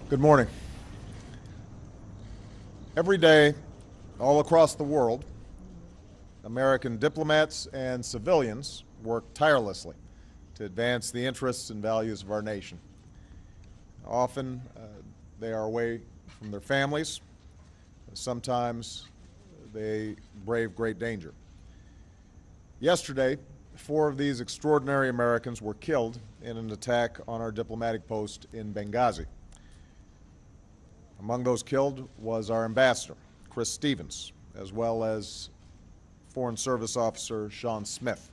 Good morning. Every day, all across the world, American diplomats and civilians work tirelessly to advance the interests and values of our nation. Often, they are away from their families. Sometimes they brave great danger. Yesterday, 4 of these extraordinary Americans were killed in an attack on our diplomatic post in Benghazi. Among those killed was our ambassador, Chris Stevens, as well as Foreign Service Officer Sean Smith.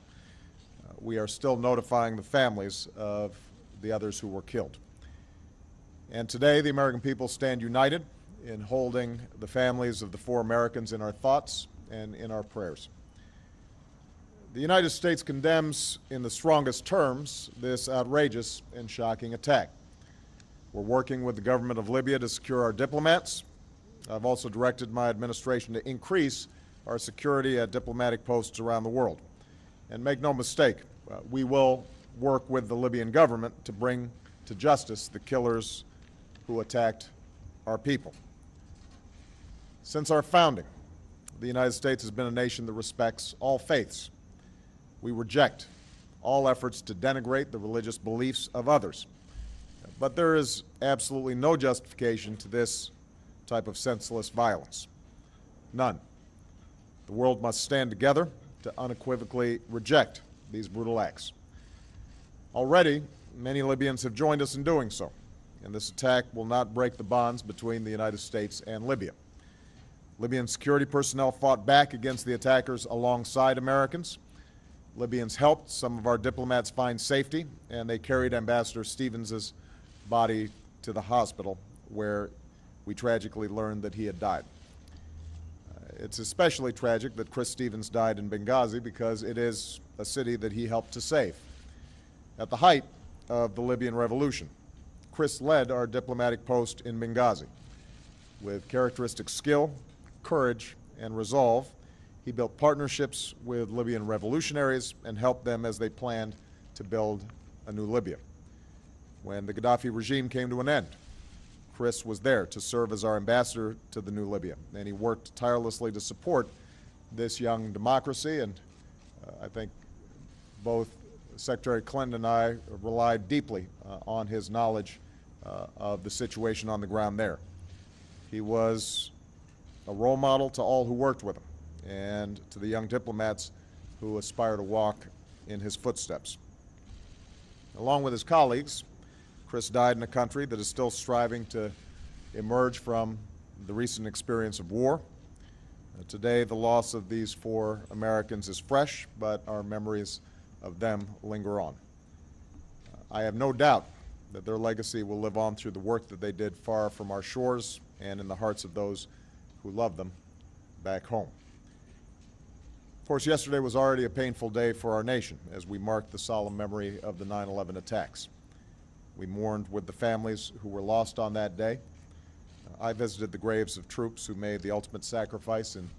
We are still notifying the families of the others who were killed. And today, the American people stand united in holding the families of the 4 Americans in our thoughts and in our prayers. The United States condemns in the strongest terms this outrageous and shocking attack. We're working with the government of Libya to secure our diplomats. I've also directed my administration to increase our security at diplomatic posts around the world. And make no mistake, we will work with the Libyan government to bring to justice the killers who attacked our people. Since our founding, the United States has been a nation that respects all faiths. We reject all efforts to denigrate the religious beliefs of others. But there is absolutely no justification to this type of senseless violence. None. The world must stand together to unequivocally reject these brutal acts. Already, many Libyans have joined us in doing so, and this attack will not break the bonds between the United States and Libya. Libyan security personnel fought back against the attackers alongside Americans. Libyans helped some of our diplomats find safety, and they carried Ambassador Stevens's body to the hospital, where we tragically learned that he had died. It's especially tragic that Chris Stevens died in Benghazi because it is a city that he helped to save. At the height of the Libyan revolution, Chris led our diplomatic post in Benghazi. With characteristic skill, courage, and resolve, he built partnerships with Libyan revolutionaries and helped them as they planned to build a new Libya. When the Gaddafi regime came to an end, Chris was there to serve as our ambassador to the new Libya, and he worked tirelessly to support this young democracy, and I think both Secretary Clinton and I relied deeply on his knowledge of the situation on the ground there. He was a role model to all who worked with him and to the young diplomats who aspire to walk in his footsteps. Along with his colleagues, Chris died in a country that is still striving to emerge from the recent experience of war. Today, the loss of these 4 Americans is fresh, but our memories of them linger on. I have no doubt that their legacy will live on through the work that they did far from our shores and in the hearts of those who love them back home. Of course, yesterday was already a painful day for our nation as we marked the solemn memory of the 9/11 attacks. We mourned with the families who were lost on that day. I visited the graves of troops who made the ultimate sacrifice in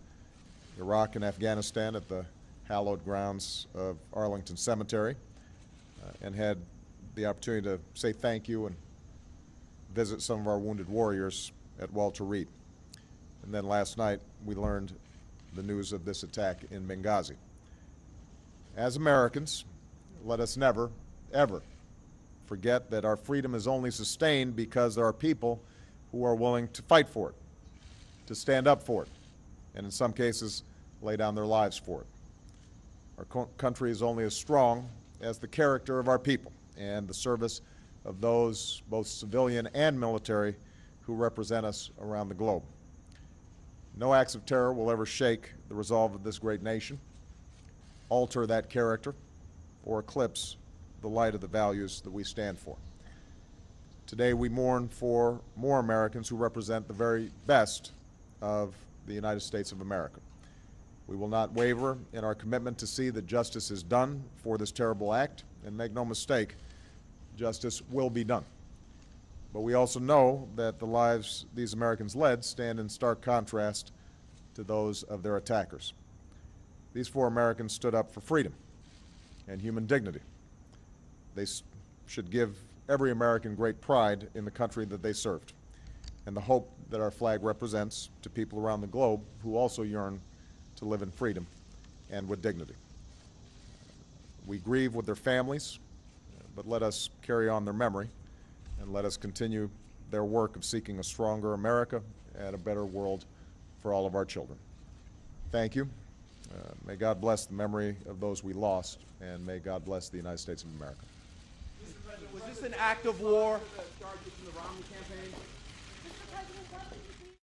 Iraq and Afghanistan at the hallowed grounds of Arlington Cemetery and had the opportunity to say thank you and visit some of our wounded warriors at Walter Reed. And then last night, we learned the news of this attack in Benghazi. As Americans, let us never, ever forget that our freedom is only sustained because there are people who are willing to fight for it, to stand up for it, and in some cases, lay down their lives for it. Our country is only as strong as the character of our people and the service of those, both civilian and military, who represent us around the globe. No acts of terror will ever shake the resolve of this great nation, alter that character, or eclipse the light of the values that we stand for. Today, we mourn for more Americans who represent the very best of the United States of America. We will not waver in our commitment to see that justice is done for this terrible act, and make no mistake, justice will be done. But we also know that the lives these Americans led stand in stark contrast to those of their attackers. These 4 Americans stood up for freedom and human dignity. They should give every American great pride in the country that they served. and the hope that our flag represents to people around the globe who also yearn to live in freedom and with dignity. We grieve with their families, but let us carry on their memory, and let us continue their work of seeking a stronger America and a better world for all of our children. Thank you. May God bless the memory of those we lost, and may God bless the United States of America. Was this an act of war?